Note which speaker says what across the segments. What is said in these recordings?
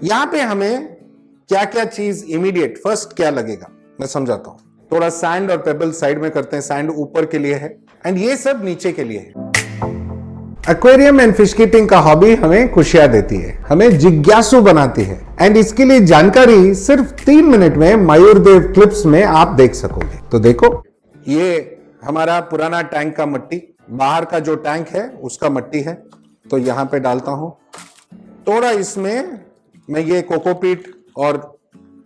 Speaker 1: यहां पे हमें क्या क्या चीज इमीडिएट फर्स्ट क्या लगेगा मैं समझाता हूं। थोड़ा सैंड और पेबल साइड में करते हैं, सैंड ऊपर के लिए है एंड ये सब नीचे के लिए है। एक्वेरियम एंड फिश कीपिंग का हॉबी हमें खुशियां देती है, हमें जिज्ञासु बनाती है एंड इसके लिए जानकारी सिर्फ 3 मिनट में मयूरदेव क्लिप्स में आप देख सकोगे। तो देखो, ये हमारा पुराना टैंक का मट्टी, बाहर का जो टैंक है उसका मट्टी है, तो यहां पे डालता हूं। थोड़ा इसमें मैं ये कोकोपीट और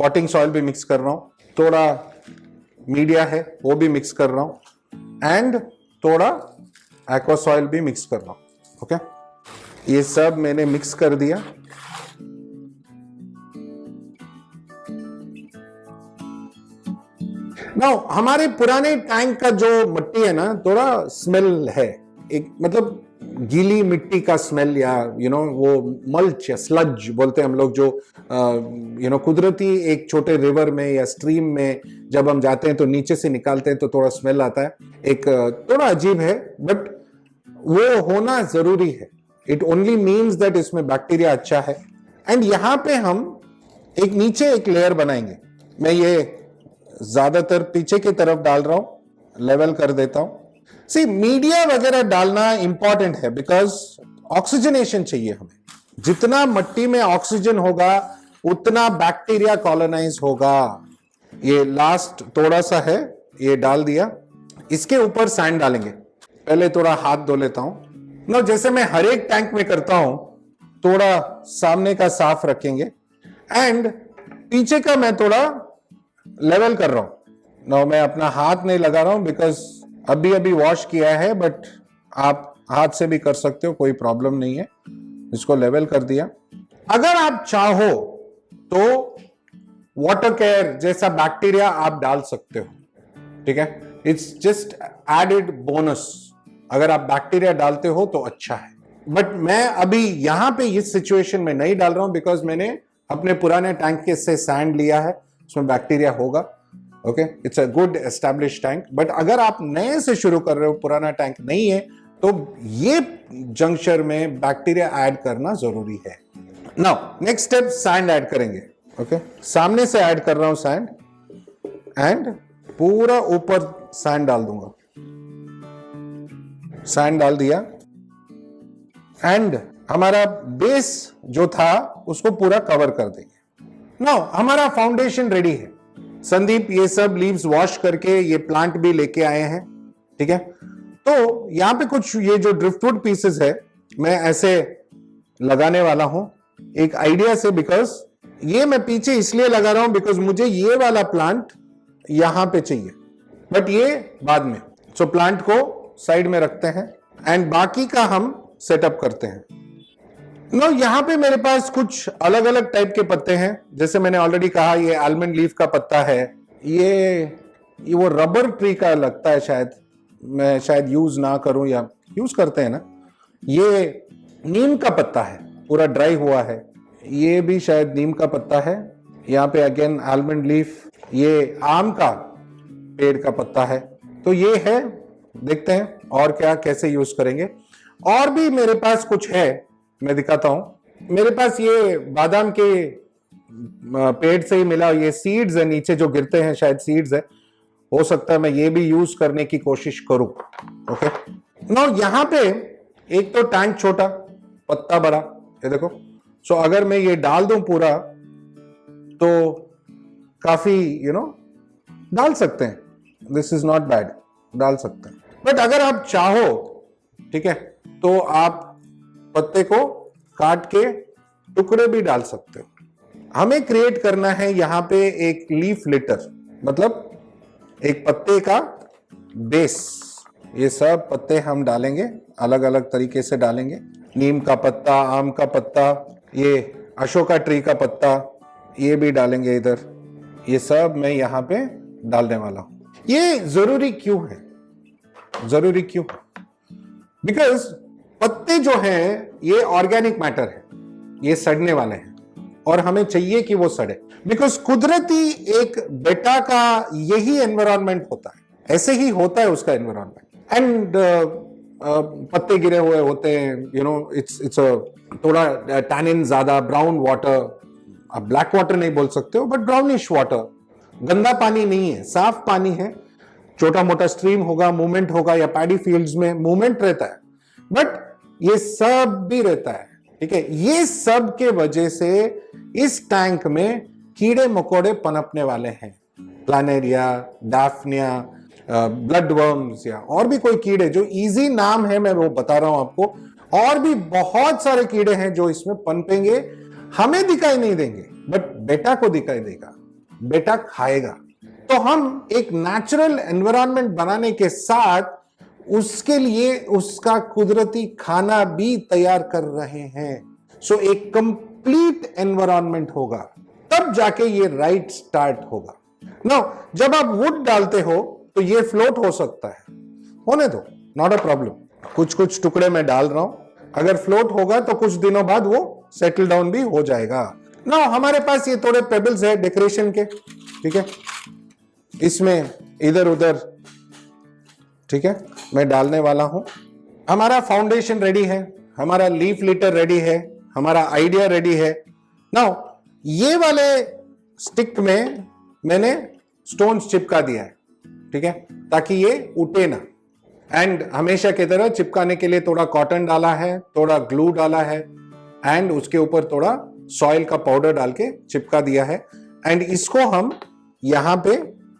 Speaker 1: पॉटिंग सॉइल भी मिक्स कर रहा हूं, थोड़ा मीडिया है वो भी मिक्स कर रहा हूं एंड थोड़ा एक्वा सॉइल भी मिक्स कर रहा हूं। ओके, ये सब मैंने मिक्स कर दिया। नाउ हमारे पुराने टैंक का जो मिट्टी है ना, थोड़ा स्मेल है, एक मतलब गीली मिट्टी का स्मेल, या वो मल्च या स्लज बोलते हैं हम लोग, जो कुदरती एक छोटे रिवर में या स्ट्रीम में जब हम जाते हैं तो नीचे से निकालते हैं तो थोड़ा स्मेल आता है, एक थोड़ा अजीब है, बट वो होना जरूरी है। इट ओनली मीन्स दैट इसमें बैक्टीरिया अच्छा है। एंड यहां पे हम एक नीचे एक लेयर बनाएंगे। मैं ये ज्यादातर पीछे की तरफ डाल रहा हूं, लेवल कर देता हूं। सी, मीडिया वगैरह डालना इंपॉर्टेंट है बिकॉज ऑक्सीजनेशन चाहिए हमें। जितना मिट्टी में ऑक्सीजन होगा उतना बैक्टीरिया कॉलोनाइज होगा। ये लास्ट थोड़ा सा है, ये डाल दिया। इसके ऊपर सैंड डालेंगे। पहले थोड़ा हाथ धो लेता हूं ना, जैसे मैं हर एक टैंक में करता हूं, थोड़ा सामने का साफ रखेंगे एंड पीछे का मैं थोड़ा लेवल कर रहा हूं ना। मैं अपना हाथ नहीं लगा रहा हूं बिकॉज अभी अभी वॉश किया है, बट आप हाथ से भी कर सकते हो, कोई प्रॉब्लम नहीं है। इसको लेवल कर दिया। अगर आप चाहो तो वाटर केयर जैसा बैक्टीरिया आप डाल सकते हो, ठीक है, इट्स जस्ट एडेड बोनस। अगर आप बैक्टीरिया डालते हो तो अच्छा है, बट मैं अभी यहां पे इस सिचुएशन में नहीं डाल रहा हूं बिकॉज मैंने अपने पुराने टैंक के से सैंड लिया है, उसमें बैक्टीरिया होगा। Okay, it's a good establish tank. But अगर आप नए से शुरू कर रहे हो, पुराना टैंक नहीं है, तो ये जंक्शन में बैक्टीरिया ऐड करना जरूरी है। Now next step, sand add करेंगे। ओके, सामने से ऐड कर रहा हूं सैंड एंड पूरा ऊपर सैंड डाल दूंगा। सैंड डाल दिया एंड हमारा बेस जो था उसको पूरा कवर कर देंगे। नाउ हमारा फाउंडेशन रेडी है। संदीप ये सब लीव्स वॉश करके ये प्लांट भी लेके आए हैं, ठीक है। तो यहां पे कुछ ये जो ड्रिफ्टवुड पीसेस है मैं ऐसे लगाने वाला हूं एक आइडिया से, बिकॉज ये मैं पीछे इसलिए लगा रहा हूं बिकॉज मुझे ये वाला प्लांट यहां पे चाहिए, बट ये बाद में। सो प्लांट को साइड में रखते हैं एंड बाकी का हम सेटअप करते हैं। नो, यहां पे मेरे पास कुछ अलग अलग टाइप के पत्ते हैं। जैसे मैंने ऑलरेडी कहा, ये आलमंड लीफ का पत्ता है, ये वो रबर ट्री का लगता है, शायद मैं शायद यूज ना करूं, या यूज करते हैं ना। ये नीम का पत्ता है, पूरा ड्राई हुआ है, ये भी शायद नीम का पत्ता है। यहाँ पे अगेन आलमंड लीफ, ये आम का पेड़ का पत्ता है। तो ये है, देखते हैं और क्या कैसे यूज करेंगे। और भी मेरे पास कुछ है, मैं दिखाता हूं। मेरे पास ये बादाम के पेड़ से ही मिला, ये सीड्स है, नीचे जो गिरते हैं शायद सीड्स है, हो सकता है मैं ये भी यूज करने की कोशिश करूं। ओके, नाउ यहां पे एक तो टैंक छोटा, पत्ता बड़ा, ये देखो। सो अगर मैं ये डाल दूं पूरा तो काफी डाल सकते हैं, दिस इज नॉट बैड, डाल सकते हैं। बट अगर आप चाहो, ठीक है, तो आप पत्ते को काट के टुकड़े भी डाल सकते हो। हमें क्रिएट करना है यहां पे एक लीफ लिटर, मतलब एक पत्ते का बेस। ये सब पत्ते हम डालेंगे, अलग अलग तरीके से डालेंगे। नीम का पत्ता, आम का पत्ता, ये अशोका ट्री का पत्ता, ये भी डालेंगे इधर। ये सब मैं यहां पे डालने वाला हूं। ये जरूरी क्यों है? जरूरी क्यों? बिकॉज पत्ते जो हैं ये ऑर्गेनिक मैटर है, ये सड़ने वाले हैं और हमें चाहिए कि वो सड़े। बिकॉज कुदरती एक बेटा का यही एनवायरनमेंट होता है, ऐसे ही होता है उसका एनवायरनमेंट। एंड पत्ते गिरे हुए होते हैं, इट्स थोड़ा टैनिन ज्यादा, ब्राउन वाटर, आप ब्लैक वाटर नहीं बोल सकते हो, बट ब्राउनिश वाटर, गंदा पानी नहीं है, साफ पानी है। छोटा मोटा स्ट्रीम होगा, मूवमेंट होगा, या पैडी फील्ड्स में मूवमेंट रहता है, बट ये सब भी रहता है, ठीक है। ये सब के वजह से इस टैंक में कीड़े मकोड़े पनपने वाले हैं, प्लानेरिया, डाफनिया, ब्लड वर्म्स, या और भी कोई कीड़े जो इजी नाम है मैं वो बता रहा हूं आपको। और भी बहुत सारे कीड़े हैं जो इसमें पनपेंगे, हमें दिखाई नहीं देंगे, बट बेटा को दिखाई देगा, बेटा खाएगा। तो हम एक नेचुरल एनवायरनमेंट बनाने के साथ उसके लिए उसका कुदरती खाना भी तैयार कर रहे हैं। सो एक कंप्लीट एनवायरनमेंट होगा, तब जाके ये राइट स्टार्ट होगा। नो, जब आप वुड डालते हो तो ये फ्लोट हो सकता है, होने दो, नॉट अ प्रॉब्लम। कुछ कुछ टुकड़े में डाल रहा हूं, अगर फ्लोट होगा तो कुछ दिनों बाद वो सेटल डाउन भी हो जाएगा। ना हमारे पास ये थोड़े पेबल्स है डेकोरेशन के, ठीक है, इसमें इधर उधर, ठीक है, मैं डालने वाला हूं। हमारा फाउंडेशन रेडी है, हमारा लीफ लिटर रेडी है, हमारा आइडिया रेडी है। नाउ ये वाले स्टिक में मैंने स्टोन्स चिपका दिया है, ठीक है, ताकि ये उठे ना। एंड हमेशा की तरह चिपकाने के लिए थोड़ा कॉटन डाला है, थोड़ा ग्लू डाला है, एंड उसके ऊपर थोड़ा सॉइल का पाउडर डाल के चिपका दिया है। एंड इसको हम यहां पे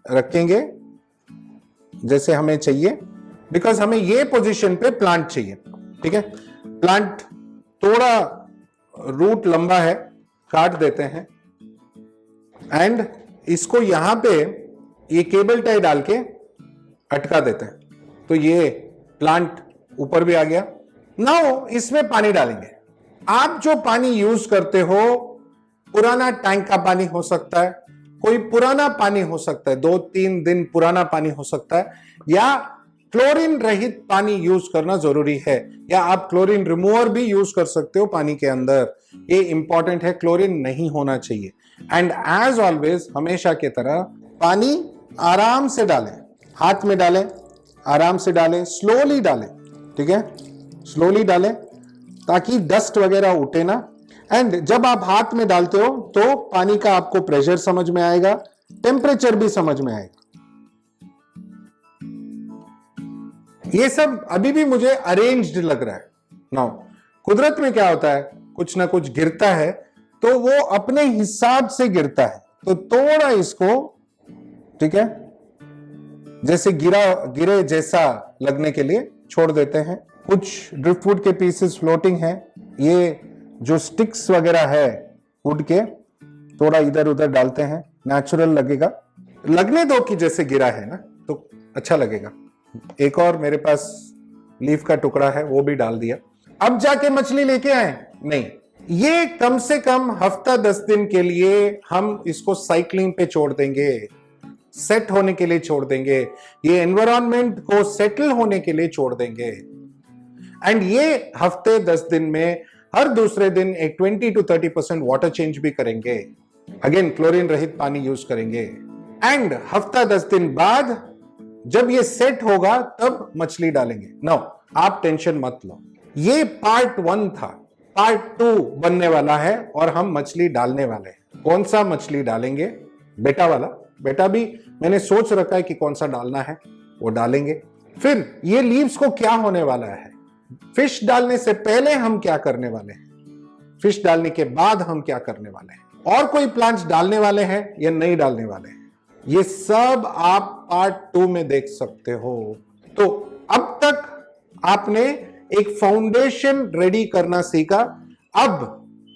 Speaker 1: रखेंगे जैसे हमें चाहिए, बिकॉज हमें ये पोजीशन पे प्लांट चाहिए, ठीक है। प्लांट थोड़ा रूट लंबा है, काट देते हैं, एंड इसको यहां पे ये केबल टाई डाल के अटका देते हैं, तो ये प्लांट ऊपर भी आ गया। नाउ इसमें पानी डालेंगे। आप जो पानी यूज करते हो, पुराना टैंक का पानी हो सकता है, कोई पुराना पानी हो सकता है, 2-3 दिन पुराना पानी हो सकता है, या क्लोरीन रहित पानी यूज करना जरूरी है, या आप क्लोरीन रिमूवर भी यूज कर सकते हो पानी के अंदर। ये इंपॉर्टेंट है, क्लोरीन नहीं होना चाहिए। एंड एज ऑलवेज, हमेशा की तरह पानी आराम से डालें, हाथ में डालें, आराम से डालें, स्लोली डालें, ठीक है, स्लोली डालें ताकि डस्ट वगैरह उठे ना। एंड जब आप हाथ में डालते हो तो पानी का आपको प्रेशर समझ में आएगा, टेम्परेचर भी समझ में आएगा। ये सब अभी भी मुझे अरेंज्ड लग रहा है। नाउ कुदरत में क्या होता है, कुछ ना कुछ गिरता है तो वो अपने हिसाब से गिरता है, तो थोड़ा इसको, ठीक है, जैसे गिरे जैसा लगने के लिए छोड़ देते हैं। कुछ ड्रिफ्टवुड के पीसेस फ्लोटिंग हैं, ये जो स्टिक्स वगैरह है वुड के, थोड़ा इधर उधर डालते हैं, नेचुरल लगेगा, लगने दो कि जैसे गिरा है ना, तो अच्छा लगेगा। एक और मेरे पास लीफ का टुकड़ा है, वो भी डाल दिया। अब जाके मछली लेके आए? नहीं, ये कम से कम हफ्ता 10 दिन के लिए हम इसको साइक्लिंग पे छोड़ देंगे, सेट होने के लिए छोड़ देंगे, ये एनवायरनमेंट को सेटल होने के लिए छोड़ देंगे। एंड ये हफ्ते 10 दिन में हर दूसरे दिन एक 20 to 30% वाटर चेंज भी करेंगे, अगेन क्लोरीन रहित पानी यूज करेंगे। एंड हफ्ता 10 दिन बाद जब ये सेट होगा तब मछली डालेंगे। नो, आप टेंशन मत लो, ये पार्ट 1 था, पार्ट 2 बनने वाला है और हम मछली डालने वाले हैं। कौन सा मछली डालेंगे? बेटा वाला। बेटा भी मैंने सोच रखा है कि कौन सा डालना है, वो डालेंगे। फिर ये लीव्स को क्या होने वाला है, फिश डालने से पहले हम क्या करने वाले हैं, फिश डालने के बाद हम क्या करने वाले हैं, और कोई प्लांट्स डालने वाले हैं या नहीं डालने वाले हैं, ये सब आप पार्ट 2 में देख सकते हो। तो अब तक आपने एक फाउंडेशन रेडी करना सीखा, अब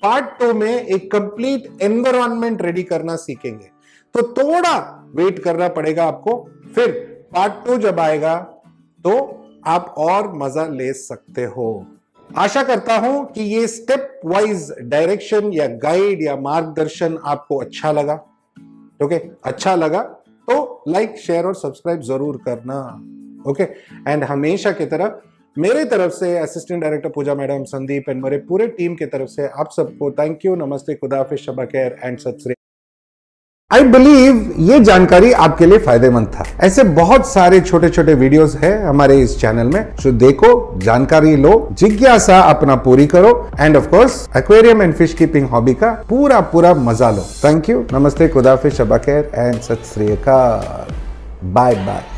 Speaker 1: पार्ट 2 में एक कंप्लीट एनवायरनमेंट रेडी करना सीखेंगे। तो थोड़ा वेट करना पड़ेगा आपको, फिर पार्ट 2 जब आएगा तो आप और मजा ले सकते हो। आशा करता हूं कि ये स्टेप वाइज डायरेक्शन या गाइड या मार्गदर्शन आपको अच्छा लगा। ओके, अच्छा लगा तो लाइक, शेयर और सब्सक्राइब जरूर करना। ओके, एंड हमेशा की तरह मेरे तरफ से assistant director Puja madam, Sandeep and मेरे पूरे टीम की तरफ से आप सबको थैंक यू, नमस्ते, खुदा हाफिज़, शब खैर एंड सत श्री आई बिलीव ये जानकारी आपके लिए फायदेमंद था। ऐसे बहुत सारे छोटे छोटे वीडियोस हैं हमारे इस चैनल में, जो देखो, जानकारी लो, जिज्ञासा अपना पूरी करो end of course aquarium and fish keeping hobby का पूरा मजा लो। थैंक यू, नमस्ते, खुदाफिज, शबा खैर एंड सत श्री अकाल, बाय बाय।